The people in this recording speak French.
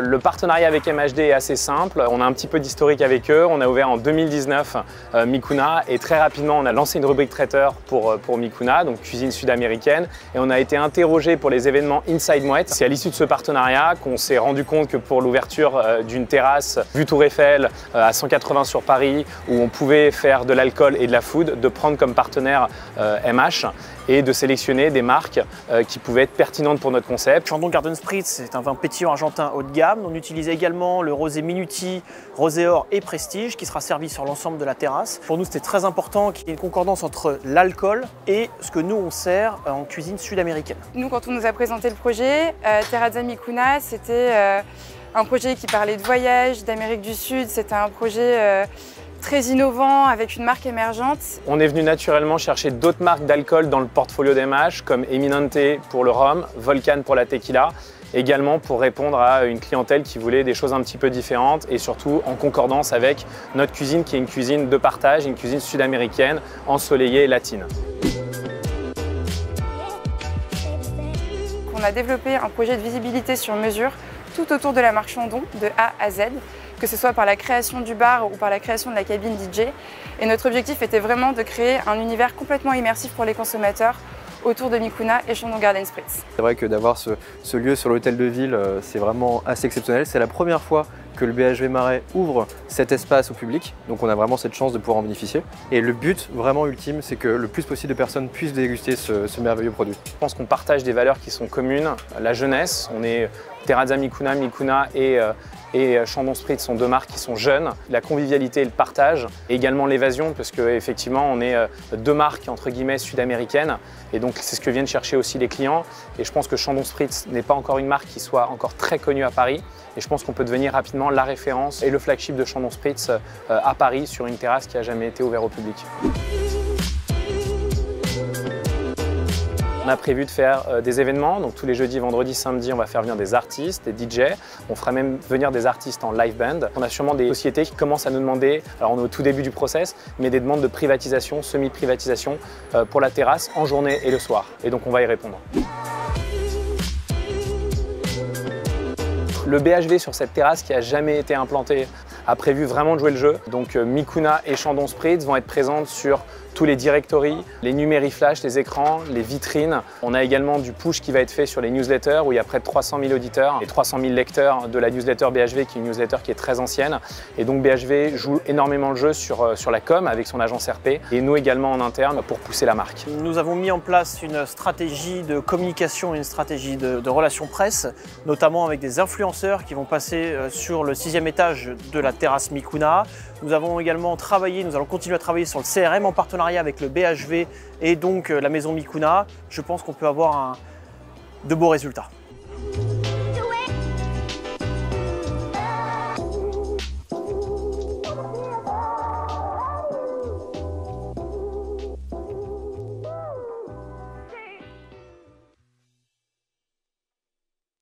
Le partenariat avec MHD est assez simple, on a un petit peu d'historique avec eux. On a ouvert en 2019 Mikuna et très rapidement on a lancé une rubrique traiteur pour Mikuna, donc cuisine sud-américaine, et on a été interrogé pour les événements Inside Mouette. C'est à l'issue de ce partenariat qu'on s'est rendu compte que pour l'ouverture d'une terrasse vue Tour Eiffel à 180 sur Paris, où on pouvait faire de l'alcool et de la food, de prendre comme partenaire MH et de sélectionner des marques qui pouvaient être pertinentes pour notre concept. Chandon Garden Spritz, c'est un vin pétillant argentin haut de gamme. On utilise également le rosé Minuti, rosé or et prestige qui sera servi sur l'ensemble de la terrasse. Pour nous, c'était très important qu'il y ait une concordance entre l'alcool et ce que nous on sert en cuisine sud-américaine. Nous, quand on nous a présenté le projet, Terrazza Mikuna, c'était un projet qui parlait de voyage, d'Amérique du Sud. C'était un projet très innovant avec une marque émergente. On est venu naturellement chercher d'autres marques d'alcool dans le portfolio d'MH comme Eminente pour le rhum, Volcan pour la tequila, également pour répondre à une clientèle qui voulait des choses un petit peu différentes et surtout en concordance avec notre cuisine qui est une cuisine de partage, une cuisine sud-américaine, ensoleillée et latine. On a développé un projet de visibilité sur mesure tout autour de la marque Chandon, de A à Z, que ce soit par la création du bar ou par la création de la cabine DJ. Et notre objectif était vraiment de créer un univers complètement immersif pour les consommateurs autour de Mikuna et Chandon Garden Spritz. C'est vrai que d'avoir ce lieu sur l'hôtel de ville, c'est vraiment assez exceptionnel. C'est la première fois que le BHV Marais ouvre cet espace au public, donc on a vraiment cette chance de pouvoir en bénéficier. Et le but vraiment ultime, c'est que le plus possible de personnes puissent déguster ce merveilleux produit. Je pense qu'on partage des valeurs qui sont communes. La jeunesse, on est Terrazza Mikuna, Mikuna et Chandon Spritz sont deux marques qui sont jeunes. La convivialité et le partage, et également l'évasion, parce qu'effectivement on est deux marques entre guillemets sud-américaines, et donc c'est ce que viennent chercher aussi les clients. Et je pense que Chandon Spritz n'est pas encore une marque qui soit encore très connue à Paris, et je pense qu'on peut devenir rapidement la référence et le flagship de Chandon Spritz à Paris sur une terrasse qui n'a jamais été ouverte au public. On a prévu de faire des événements, donc tous les jeudis, vendredis, samedis, on va faire venir des artistes, des DJ. On fera même venir des artistes en live band. On a sûrement des sociétés qui commencent à nous demander, alors on est au tout début du process, mais des demandes de privatisation, semi-privatisation pour la terrasse en journée et le soir. Et donc on va y répondre. Le BHV sur cette terrasse qui n'a jamais été implantée a prévu vraiment de jouer le jeu. Donc Mikuna et Chandon Spritz vont être présentes sur tous les directories, les numériflash, les écrans, les vitrines. On a également du push qui va être fait sur les newsletters où il y a près de 300 000 auditeurs et 300 000 lecteurs de la newsletter BHV qui est une newsletter qui est très ancienne. Et donc BHV joue énormément le jeu sur la com avec son agence RP et nous également en interne pour pousser la marque. Nous avons mis en place une stratégie de communication et une stratégie de relations presse, notamment avec des influenceurs qui vont passer sur le 6e étage de la terrasse Mikuna. Nous avons également travaillé, nous allons continuer à travailler sur le CRM en partenariat avec le BHV et donc la maison Mikuna. Je pense qu'on peut avoir de beaux résultats.